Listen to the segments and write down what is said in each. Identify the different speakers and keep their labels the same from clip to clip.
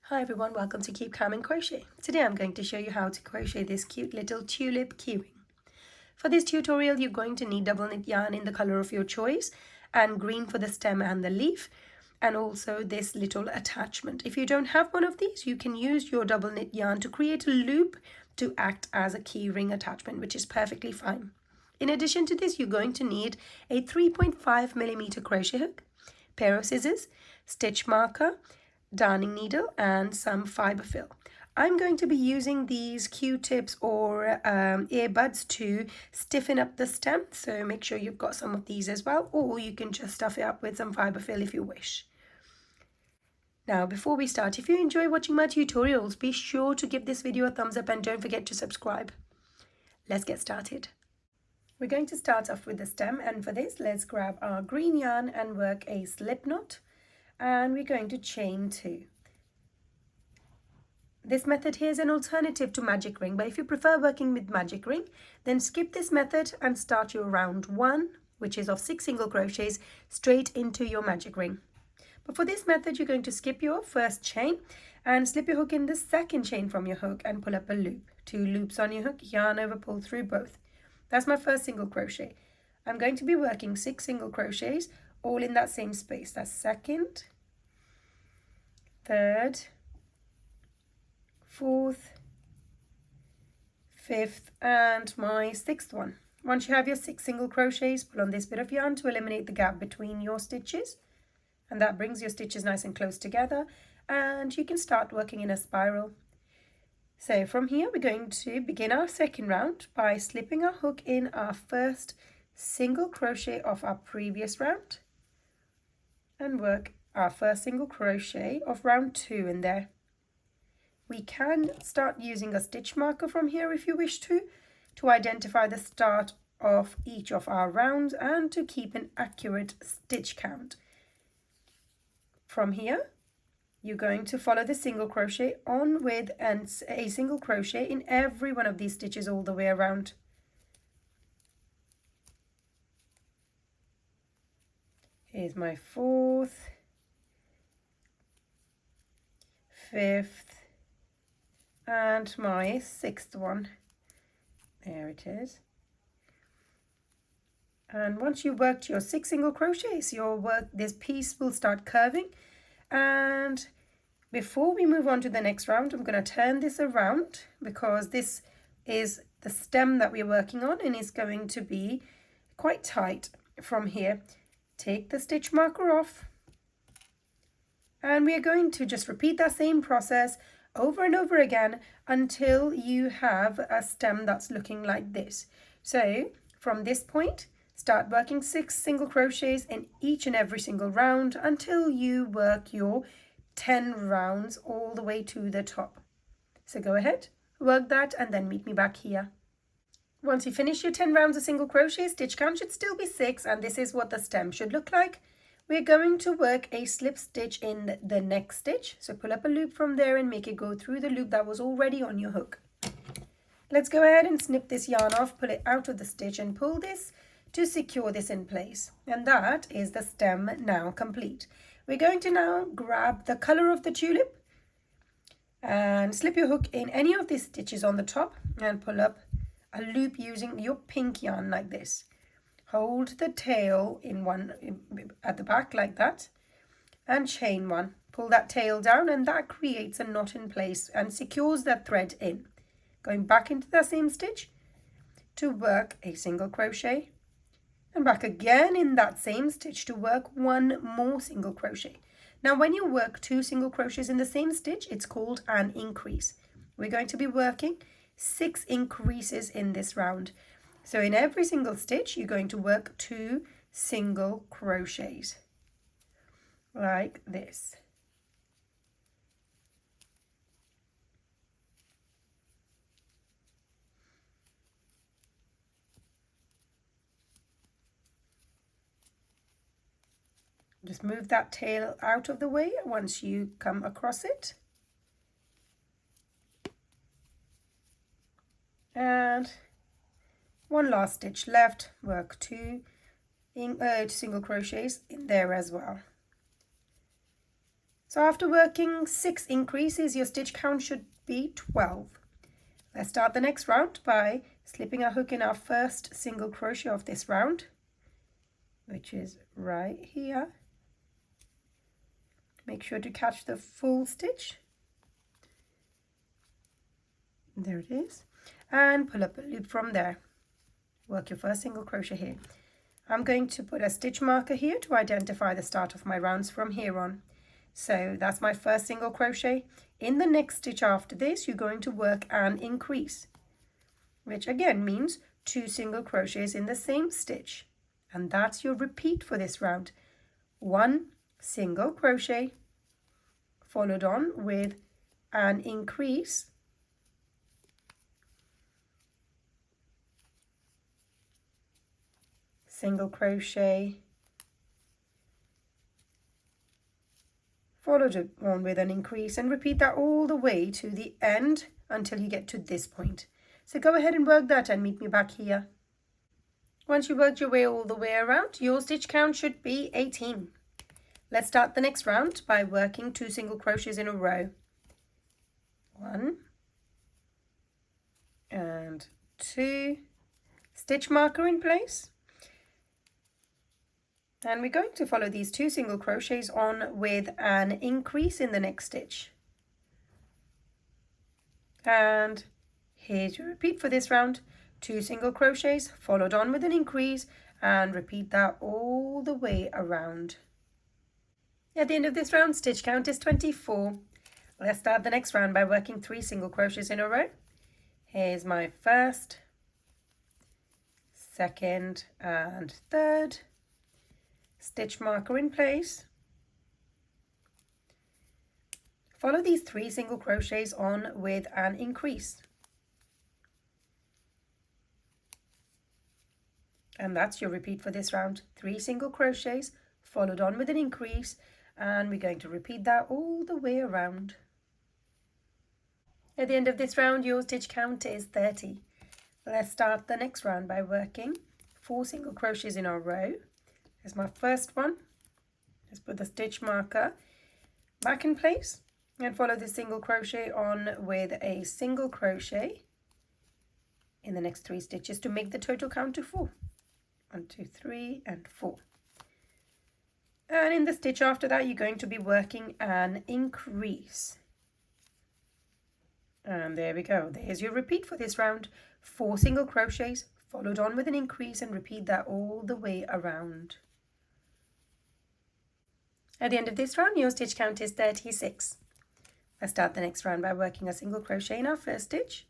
Speaker 1: Hi everyone, welcome to Keep Calm and Crochet. Today I'm going to show you how to crochet this cute little tulip keyring. For this tutorial you're going to need double knit yarn in the color of your choice and green for the stem and the leaf, and also this little attachment. If you don't have one of these, you can use your double knit yarn to create a loop to act as a keyring attachment, which is perfectly fine. In addition to this, you're going to need a 3.5mm crochet hook, pair of scissors, stitch marker, darning needle and some fiber fill. I'm going to be using these Q-tips or earbuds to stiffen up the stem, so make sure you've got some of these as well, or you can just stuff it up with some fiber fill if you wish. Now before we start, if you enjoy watching my tutorials, be sure to give this video a thumbs up and don't forget to subscribe. Let's get started. We're going to start off with the stem, and for this let's grab our green yarn and work a slip knot. And we're going to chain 2. This method here is an alternative to magic ring, but if you prefer working with magic ring, then skip this method and start your round 1, which is of 6 single crochets, straight into your magic ring. But for this method, you're going to skip your first chain and slip your hook in the second chain from your hook and pull up a loop. 2 loops on your hook, yarn over, pull through both. That's my first single crochet. I'm going to be working 6 single crochets all in that same space. That's second, third, fourth, fifth and my 6th one. Once you have your 6 single crochets, pull on this bit of yarn to eliminate the gap between your stitches, and that brings your stitches nice and close together, and you can start working in a spiral. So from here we're going to begin our second round by slipping our hook in our first single crochet of our previous round and work our first single crochet of round 2 in there. We can start using a stitch marker from here if you wish to identify the start of each of our rounds and to keep an accurate stitch count. From here you're going to follow the single crochet on with a single crochet in every one of these stitches all the way around. Here's my 4th, 5th and my 6th one. There it is. And once you've worked your 6 single crochets, this piece will start curving. And before we move on to the next round, I'm going to turn this around because this is the stem that we're working on and it's going to be quite tight from here. Take the stitch marker off, and we are going to just repeat that same process over and over again until you have a stem that's looking like this. So from this point, start working 6 single crochets in each and every single round until you work your 10 rounds all the way to the top. So go ahead, work that and then meet me back here. Once you finish your 10 rounds of single crochet, stitch count should still be 6, and this is what the stem should look like. We're going to work a slip stitch in the next stitch. So pull up a loop from there and make it go through the loop that was already on your hook. Let's go ahead and snip this yarn off, pull it out of the stitch and pull this to secure this in place. And that is the stem now complete. We're going to now grab the color of the tulip and slip your hook in any of these stitches on the top and pull up a loop using your pink yarn like this. Hold the tail in one at the back like that and chain 1. Pull that tail down and that creates a knot in place and secures that thread in. Going back into the same stitch to work a single crochet and back again in that same stitch to work 1 more single crochet. Now when you work 2 single crochets in the same stitch, it's called an increase. We're going to be working 6 increases in this round. So in every single stitch you're going to work 2 single crochets like this. Just move that tail out of the way once you come across it. And 1 last stitch left, work 2 single crochets in there as well. So after working 6 increases, your stitch count should be 12. Let's start the next round by slipping a hook in our first single crochet of this round, which is right here. Make sure to catch the full stitch. There it is. And pull up a loop from there. Work your first single crochet here. I'm going to put a stitch marker here to identify the start of my rounds from here on. So that's my first single crochet. In the next stitch after this, you're going to work an increase, which again means 2 single crochets in the same stitch. And that's your repeat for this round. 1 single crochet followed on with an increase, single crochet, followed on with an increase, and repeat that all the way to the end until you get to this point. So go ahead and work that and meet me back here. Once you worked your way all the way around, your stitch count should be 18. Let's start the next round by working 2 single crochets in a row. 1 and 2, stitch marker in place. And we're going to follow these 2 single crochets on with an increase in the next stitch. And here's your repeat for this round. 2 single crochets followed on with an increase, and repeat that all the way around. At the end of this round, stitch count is 24. Let's start the next round by working 3 single crochets in a row. Here's my first, second and third. Stitch marker in place. Follow these 3 single crochets on with an increase. And that's your repeat for this round. 3 single crochets followed on with an increase, and we're going to repeat that all the way around. At the end of this round, your stitch count is 30. Let's start the next round by working 4 single crochets in a row. Here's my first one. Let's put the stitch marker back in place and follow the single crochet on with a single crochet in the next 3 stitches to make the total count to 4. 1, 2, 3 and 4. And in the stitch after that, you're going to be working an increase. And there we go. There's your repeat for this round. 4 single crochets followed on with an increase, and repeat that all the way around. At the end of this round, your stitch count is 36. Let's start the next round by working a single crochet in our first stitch.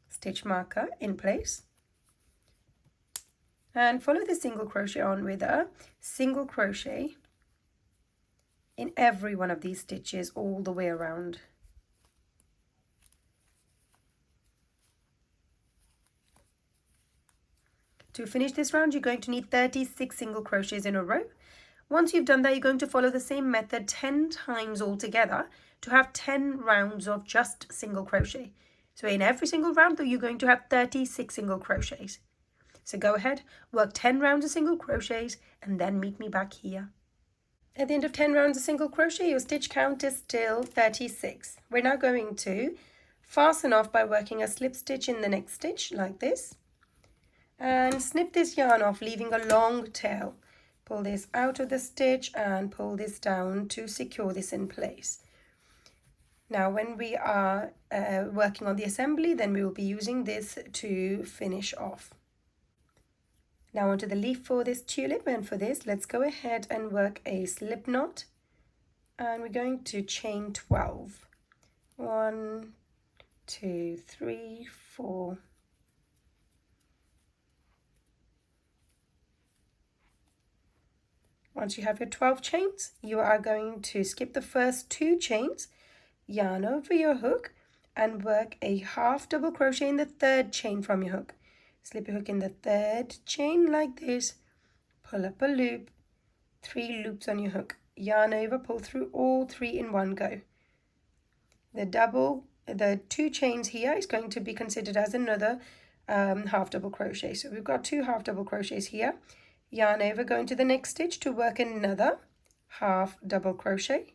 Speaker 1: Stitch marker in place. And follow the single crochet on with a single crochet in every one of these stitches all the way around. To finish this round, you're going to need 36 single crochets in a row. Once you've done that, you're going to follow the same method 10 times altogether to have 10 rounds of just single crochet. So in every single round, though, you're going to have 36 single crochets. So go ahead, work 10 rounds of single crochets, and then meet me back here. At the end of 10 rounds of single crochet, your stitch count is still 36. We're now going to fasten off by working a slip stitch in the next stitch like this. And snip this yarn off, leaving a long tail. Pull this out of the stitch and pull this down to secure this in place. Now when we are working on the assembly, then we will be using this to finish off. Now onto the leaf for this tulip, and for this let's go ahead and work a slip knot, and we're going to chain 12. 1, 2, 3, 4. Once you have your 12 chains, you are going to skip the first 2 chains, yarn over your hook, and work a half double crochet in the 3rd chain from your hook. Slip your hook in the 3rd chain like this, pull up a loop, 3 loops on your hook, yarn over, pull through all 3 in one go. The 2 chains here is going to be considered as another half double crochet. So we've got 2 half double crochets here. Yarn over, go into the next stitch to work another half double crochet,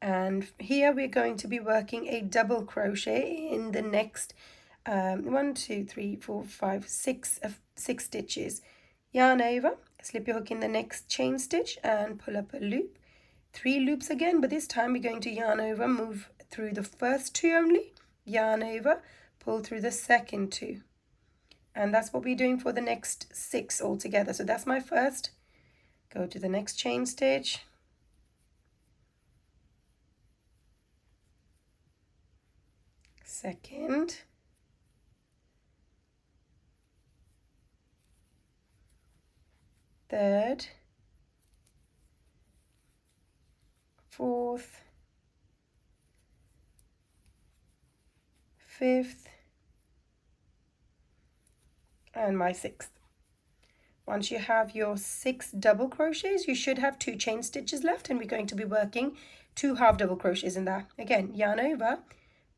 Speaker 1: And here we're going to be working a double crochet in the next 1, 2, 3, 4, 5, 6 stitches. Yarn over, slip your hook in the next chain stitch and pull up a loop. 3 loops again, but this time we're going to yarn over, move through the first 2 only, yarn over, pull through the second 2. And that's what we're doing for the next 6 altogether. So that's my first. Go to the next chain stitch. Second. Third. Fourth. Fifth. And my 6th. Once you have your 6 double crochets, you should have 2 chain stitches left, and we're going to be working 2 half double crochets in that. Again, yarn over,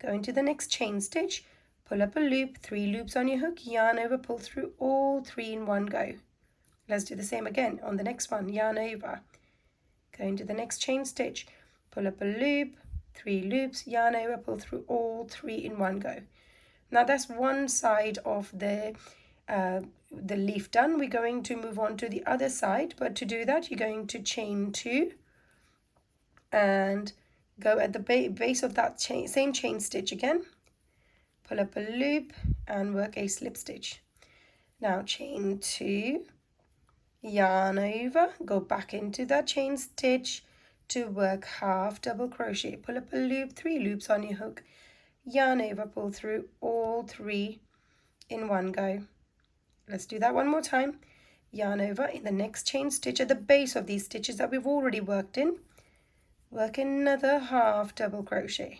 Speaker 1: go into the next chain stitch, pull up a loop, 3 loops on your hook, yarn over, pull through all 3 in one go. Let's do the same again on the next one. Yarn over, go into the next chain stitch, pull up a loop, 3 loops, yarn over, pull through all 3 in one go. Now that's one side of the leaf done. We're going to move on to the other side, but to do that you're going to chain 2 and go at the base of that same chain stitch again, pull up a loop and work a slip stitch. Now chain 2, yarn over, go back into that chain stitch to work half double crochet, pull up a loop, 3 loops on your hook, yarn over, pull through all 3 in one go. Let's do that one more time. Yarn over in the next chain stitch at the base of these stitches that we've already worked in, work another half double crochet.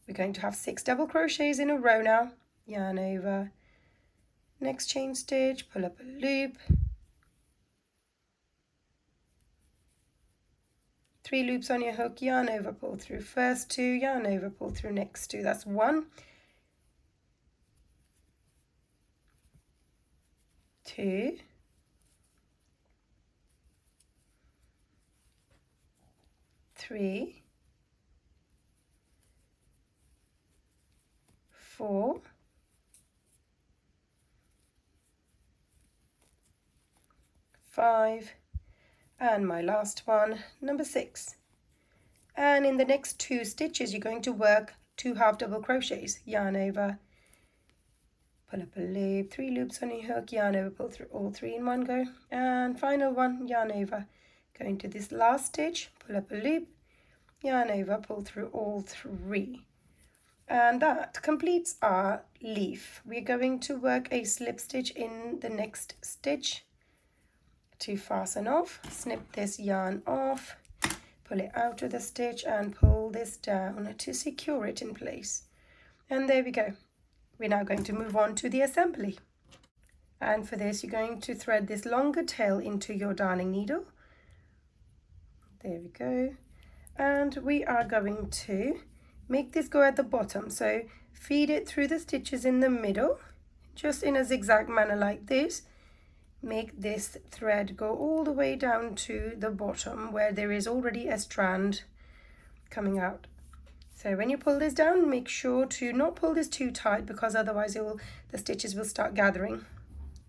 Speaker 1: We're going to have 6 double crochets in a row now. Yarn over, next chain stitch, pull up a loop, 3 loops on your hook, yarn over, pull through first 2, yarn over, pull through next 2. That's 1, 2, 3, 4, 5, and my last one, number 6. And in the next 2 stitches you're going to work 2 half double crochets. Yarn over, pull up a loop, 3 loops on your hook, yarn over, pull through all 3 in one go, and final one, yarn over, go into this last stitch, pull up a loop, yarn over, pull through all 3. And that completes our leaf. We're going to work a slip stitch in the next stitch to fasten off. Snip this yarn off, pull it out of the stitch and pull this down to secure it in place. And there we go. We're now going to move on to the assembly. And for this you're going to thread this longer tail into your darning needle. There we go. And we are going to make this go at the bottom. So feed it through the stitches in the middle, just in a zigzag manner like this. Make this thread go all the way down to the bottom where there is already a strand coming out. So when you pull this down, make sure to not pull this too tight, because otherwise the stitches will start gathering.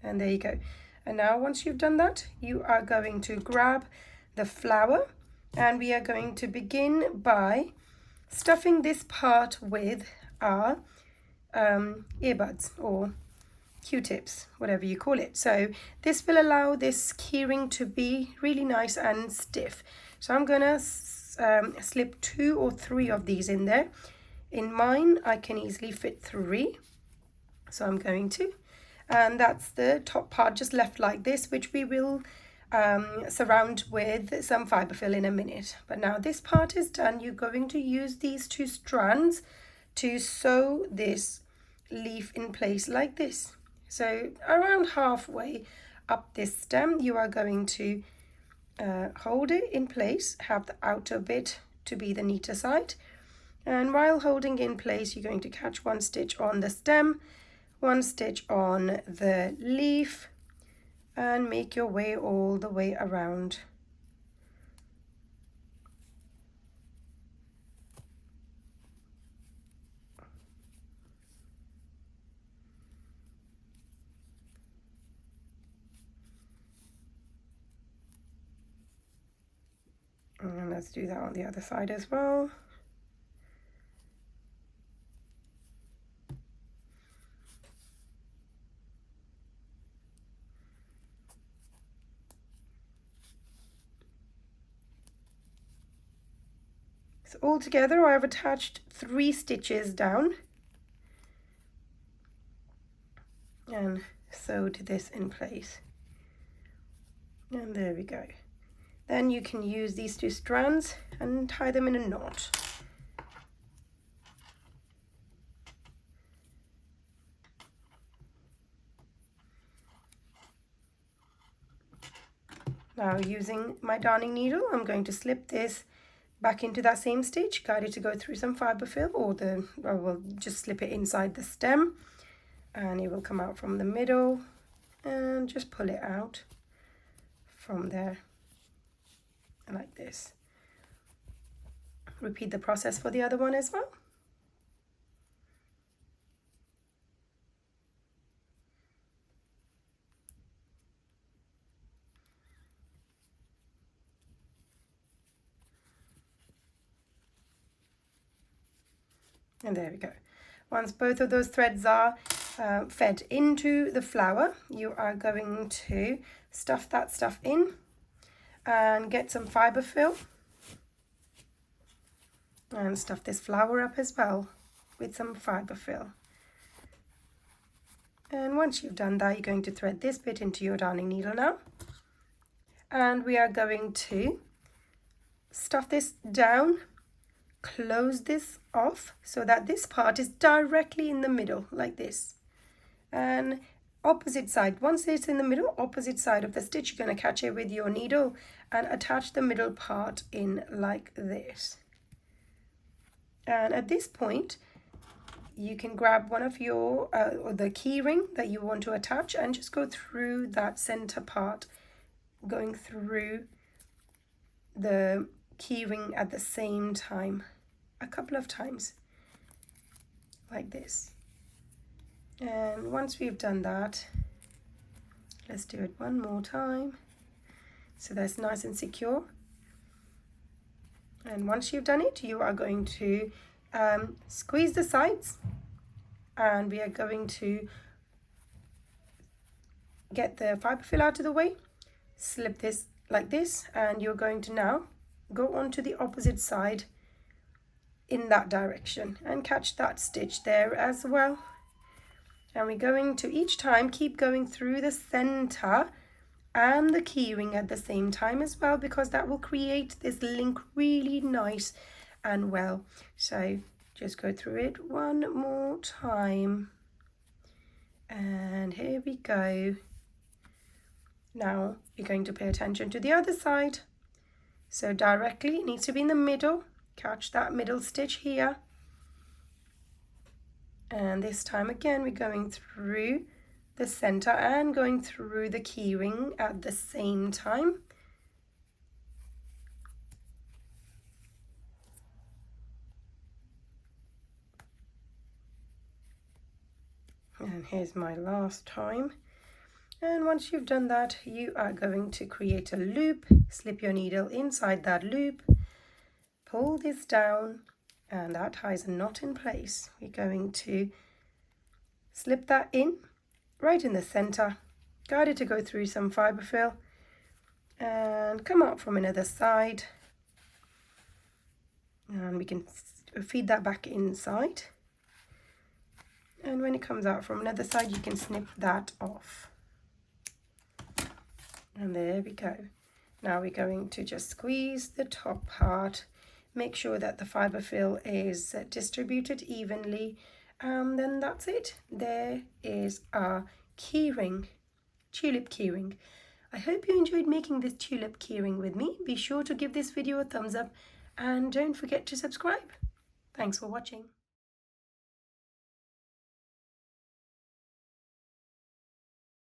Speaker 1: And there you go. And now once you've done that, you are going to grab the flower, and we are going to begin by stuffing this part with our earbuds or Q-tips, whatever you call it. So this will allow this keyring to be really nice and stiff. So I'm gonna slip 2 or 3 of these in there. In mine I can easily fit 3, so I'm going to, and that's the top part just left like this, which we will surround with some fiber fill in a minute. But now this part is done, you're going to use these 2 strands to sew this leaf in place like this. So around halfway up this stem you are going to hold it in place, have the outer bit to be the neater side, and while holding in place you're going to catch 1 stitch on the stem, 1 stitch on the leaf, and make your way all the way around. let's do that on the other side as well. So altogether I've attached 3 stitches down and sewed this in place. And there we go. Then you can use these 2 strands and tie them in a knot. Now using my darning needle, I'm going to slip this back into that same stitch, guide it to go through some fibre fill, or we'll just slip it inside the stem, and it will come out from the middle, and just pull it out from there like this. Repeat the process for the other one as well. And there we go. Once both of those threads are fed into the flower, you are going to stuff that stuff in and get some fibre fill and stuff this flower up as well with some fibre fill. And once you've done that, you're going to thread this bit into your darning needle now, and we are going to stuff this down, close this off so that this part is directly in the middle like this, and opposite side, once it's in the middle, opposite side of the stitch, you're going to catch it with your needle and attach the middle part in like this. And at this point you can grab one of your or the keyring that you want to attach and just go through that center part, going through the keyring at the same time a couple of times like this. And once we've done that, let's do it one more time so that's nice and secure. And once you've done it, you are going to squeeze the sides, and we are going to get the fibre fill out of the way, slip this like this, and you're going to now go on to the opposite side in that direction and catch that stitch there as well. And we're going to each time keep going through the center and the keyring at the same time as well, because that will create this link really nice and well. So just go through it one more time, and here we go. Now you're going to pay attention to the other side, so directly it needs to be in the middle. Catch that middle stitch here, and this time again we're going through the center and going through the keyring at the same time. And here's my last time. And once you've done that, you are going to create a loop, slip your needle inside that loop, pull this down, and that ties a knot in place. We're going to slip that in right in the center, guide it to go through some fibre fill, and come out from another side, and we can feed that back inside. And when it comes out from another side, you can snip that off. And there we go. Now we're going to just squeeze the top part, make sure that the fibre fill is distributed evenly, and then that's it. There is our keyring, tulip keyring. I hope you enjoyed making this tulip keyring with me. Be sure to give this video a thumbs up and don't forget to subscribe. Thanks for watching.